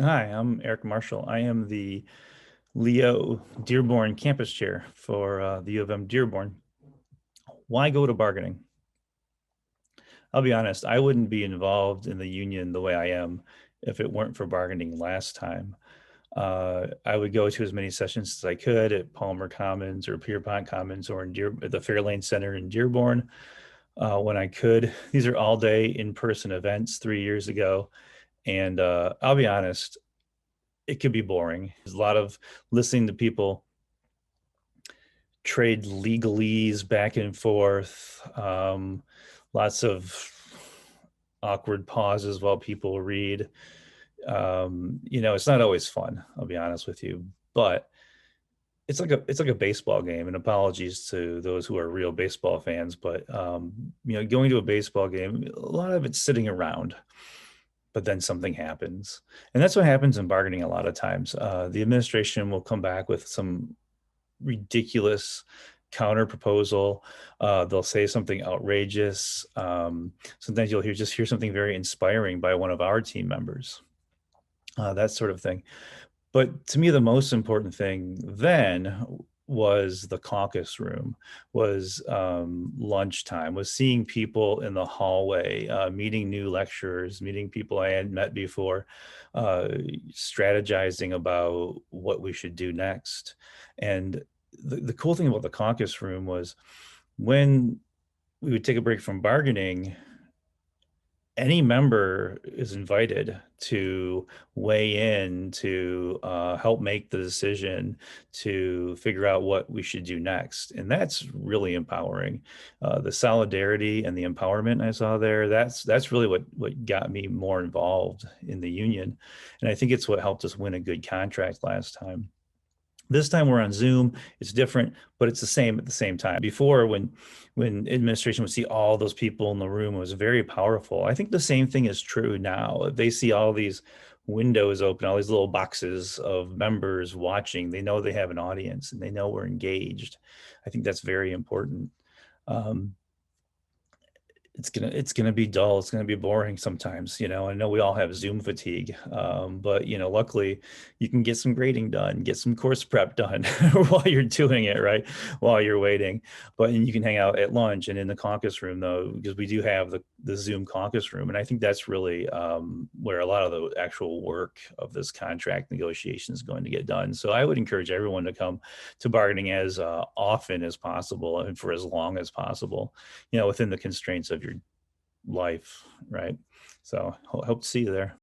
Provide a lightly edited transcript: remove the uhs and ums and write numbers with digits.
Hi, I'm Eric Marshall. I am the Leo Dearborn campus chair for the U of M Dearborn. Why go to bargaining? I'll be honest, I wouldn't be involved in the union the way I am if it weren't for bargaining last time. I would go to as many sessions as I could at Palmer Commons or Pierpont Commons or at the Fairlane Center in Dearborn when I could. These are all day in-person events 3 years ago. And I'll be honest, it could be boring. There's a lot of listening to people trade legalese back and forth. Lots of awkward pauses while people read. It's not always fun, I'll be honest with you, but it's like a baseball game. And apologies to those who are real baseball fans, but going to a baseball game, a lot of it's sitting around, but then something happens. And that's what happens in bargaining a lot of times. The administration will come back with some ridiculous counter proposal. They'll say something outrageous. Sometimes you'll hear something very inspiring by one of our team members, that sort of thing. But to me, the most important thing then was the caucus room, was lunchtime, was seeing people in the hallway, meeting new lecturers, meeting people I hadn't met before, strategizing about what we should do next. And the cool thing about the caucus room was when we would take a break from bargaining, any member is invited to weigh in, to help make the decision, to figure out what we should do next. And that's really empowering. The solidarity and the empowerment I saw there, that's really what got me more involved in the union. And I think it's what helped us win a good contract last time. This time we're on Zoom. It's different, but it's the same at the same time. Before, when administration would see all those people in the room, it was very powerful. I think the same thing is true now. If they see all these windows open, all these little boxes of members watching, they know they have an audience and they know we're engaged. I think that's very important. Um, it's gonna be dull. It's gonna be boring sometimes. I know we all have Zoom fatigue, but luckily you can get some grading done, get some course prep done while you're doing it, right? While you're waiting. But and you can hang out at lunch and in the caucus room though, because we do have the Zoom caucus room, and I think that's really where a lot of the actual work of this contract negotiation is going to get done. So I would encourage everyone to come to bargaining as often as possible and for as long as possible, within the constraints of your life, right? So hope to see you there.